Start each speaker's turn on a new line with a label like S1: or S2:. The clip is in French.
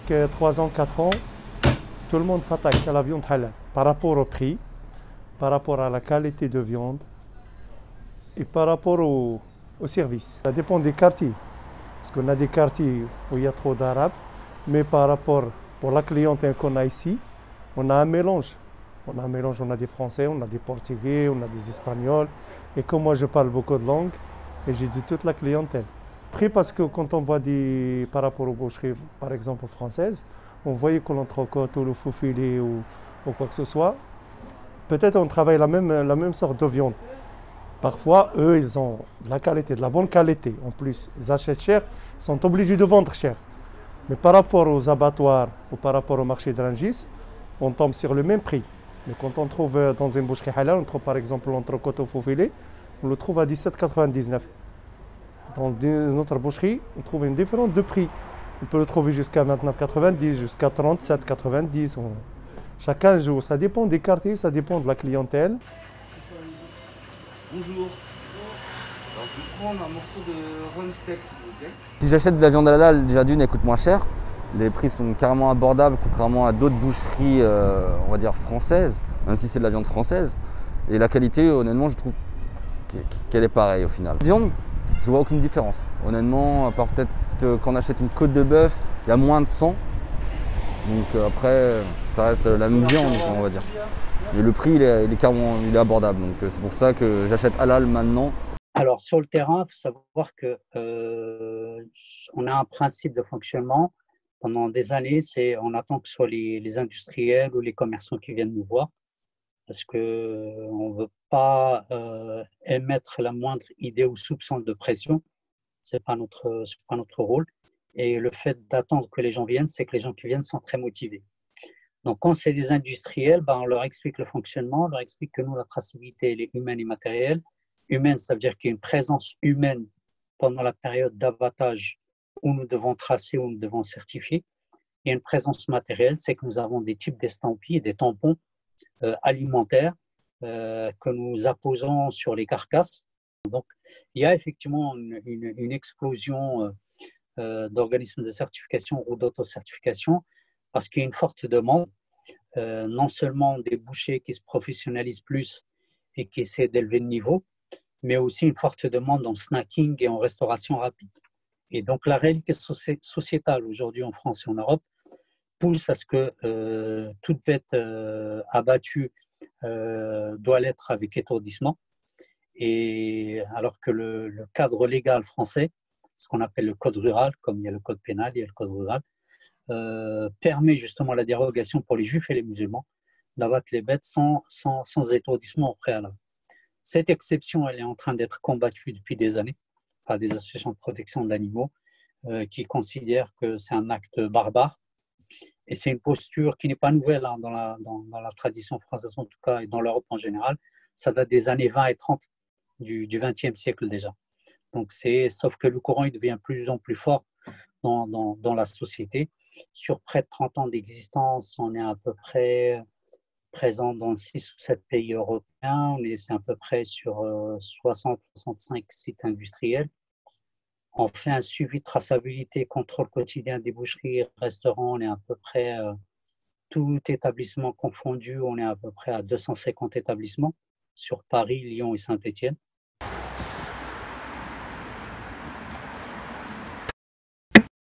S1: 3 ans, 4 ans, tout le monde s'attaque à la viande halal par rapport au prix, par rapport à la qualité de viande et par rapport au service. Ça dépend des quartiers, parce qu'on a des quartiers où il y a trop d'Arabes, mais par rapport pour la clientèle qu'on a ici, on a un mélange. On a un mélange, on a des Français, on a des Portugais, on a des Espagnols. Et comme moi je parle beaucoup de langues, et j'ai dit toute la clientèle. Après, parce que quand on voit par rapport aux boucheries, par exemple françaises, on voyait que l'entrecôte ou le faux filet ou quoi que ce soit, peut-être on travaille la même sorte de viande. Parfois, eux, ils ont de la qualité, de la bonne qualité. En plus, ils achètent cher, ils sont obligés de vendre cher. Mais par rapport aux abattoirs ou par rapport au marché de Rungis, on tombe sur le même prix. Mais quand on trouve dans une boucherie halal, on trouve par exemple l'entrecôte au faux filet, on le trouve à 17,99. Dans une autre boucherie, on trouve une différence de prix. On peut le trouver jusqu'à 29,90, jusqu'à 37,90. Chacun joue. Ça dépend des quartiers, ça dépend de la clientèle.
S2: Bonjour. Alors, je vais prendre un morceau de rhum steak, s'il vous plaît.
S3: Si j'achète de la viande halal, déjà d'une, elle coûte moins cher. Les prix sont carrément abordables, contrairement à d'autres boucheries, on va dire françaises, même si c'est de la viande française. Et la qualité, honnêtement, je trouve qu'elle est pareille au final. La viande, je vois aucune différence. Honnêtement, à part peut-être quand on achète une côte de bœuf, il y a moins de sang. Donc après, ça reste la même viande, on va dire. Mais le prix, il est carrément abordable. Donc c'est pour ça que j'achète halal maintenant.
S4: Alors sur le terrain, il faut savoir que on a un principe de fonctionnement. Pendant des années, on attend que ce soit les industriels ou les commerçants qui viennent nous voir, parce qu'on ne veut pas émettre la moindre idée ou soupçon de pression. C'est pas notre rôle. Et le fait d'attendre que les gens viennent, c'est que les gens qui viennent sont très motivés. Donc, quand c'est des industriels, on leur explique le fonctionnement, on leur explique que nous, la traçabilité, elle est humaine et matérielle. Humaine, ça veut dire qu'il y a une présence humaine pendant la période d'abattage où nous devons tracer, où nous devons certifier. Et une présence matérielle, c'est que nous avons des types d'estampilles, des tampons alimentaires que nous apposons sur les carcasses. Donc, il y a effectivement une explosion d'organismes de certification ou d'autocertification parce qu'il y a une forte demande, non seulement des bouchers qui se professionnalisent plus et qui essaient d'élever le niveau, mais aussi une forte demande en snacking et en restauration rapide. Et donc, la réalité sociétale aujourd'hui en France et en Europe pousse à ce que toute bête abattue doit l'être avec étourdissement. Et alors que le cadre légal français, ce qu'on appelle le code rural, comme il y a le code pénal, il y a le code rural, permet justement la dérogation pour les juifs et les musulmans d'abattre les bêtes sans étourdissement au préalable. Cette exception, elle est en train d'être combattue depuis des années par des associations de protection d'animaux qui considèrent que c'est un acte barbare. Et c'est une posture qui n'est pas nouvelle hein, dans la tradition française en tout cas et dans l'Europe en général. Ça date des années 20 et 30 du XXe siècle déjà. Donc sauf que le courant il devient de plus en plus fort dans la société. Sur près de 30 ans d'existence, on est à peu près présent dans 6 ou 7 pays européens. C'est à peu près sur 60-65 sites industriels. On fait un suivi de traçabilité, contrôle quotidien des boucheries, restaurants. On est à peu près, tout établissement confondu, on est à peu près à 250 établissements sur Paris, Lyon et Saint-Étienne.